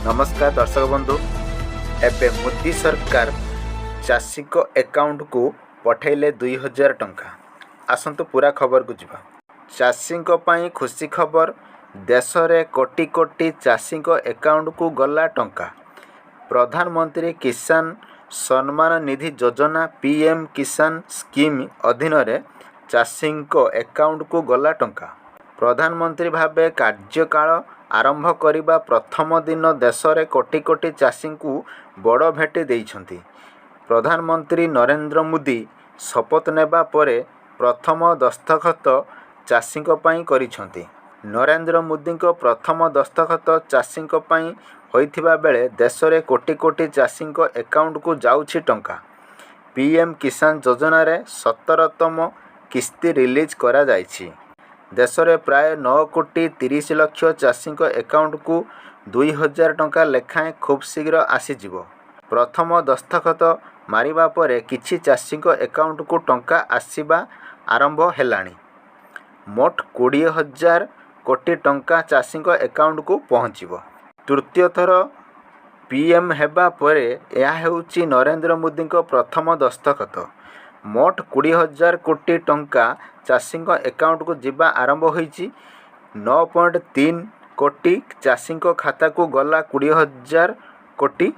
नमस्कार दर्शक बंधु। एबे मोदी सरकार चाषी को अकाउंट को पठेले 2000 टंका। आसतु पूरा खबर को जीवा। चाषी पाई खुशी खबर, देश रे कोटी कोटी चाषी अकाउंट को गला टंका। प्रधानमंत्री किसान सम्मान निधि योजना पीएम किसान स्कीम अधीन रे चाषी अकाउंट को गला टंका। प्रधानमंत्री भावे कार्यकाल आरंभ करिबा प्रथम दिन देश रे कोटी कोटी चाषी को बड़ भेटी देइछंती। प्रधानमंत्री नरेंद्र मोदी शपथ नेबा परे प्रथम दस्तखत चाषी पाई करिछंती। नरेंद्र मोदी को प्रथम दस्तखत चाषी पाई होइथिबा बेले देश रे कोटी कोटी चाषी अकाउंट को जाउछि टंका। पीएम किसान योजना रे 17तम किस्ती रिलीज करा जाइछि। देश में प्राय 9 कोटी 30 लक्ष चाषी अकाउंट को 2000 टंका लेखाएं खूब शीघ्र आसीजिव। प्रथम दस्तखत मारिबा परे किछि चाषी अकाउंट को टंका आसीबा आरंभ हेलाणी। मोट 20,000 कोटी टंका चाषी अकाउंट को पहुँचीब। तृतीय थर पीएम हेबा परे यह हेउछि नरेंद्र मोदी प्रथम दस्तखत। मोट 20,000 कोटी टंका चाषी अकाउंट को जीवा आरंभ होइछि। 9.3 कोटी चाषी खाता को गला 20,000 कोटी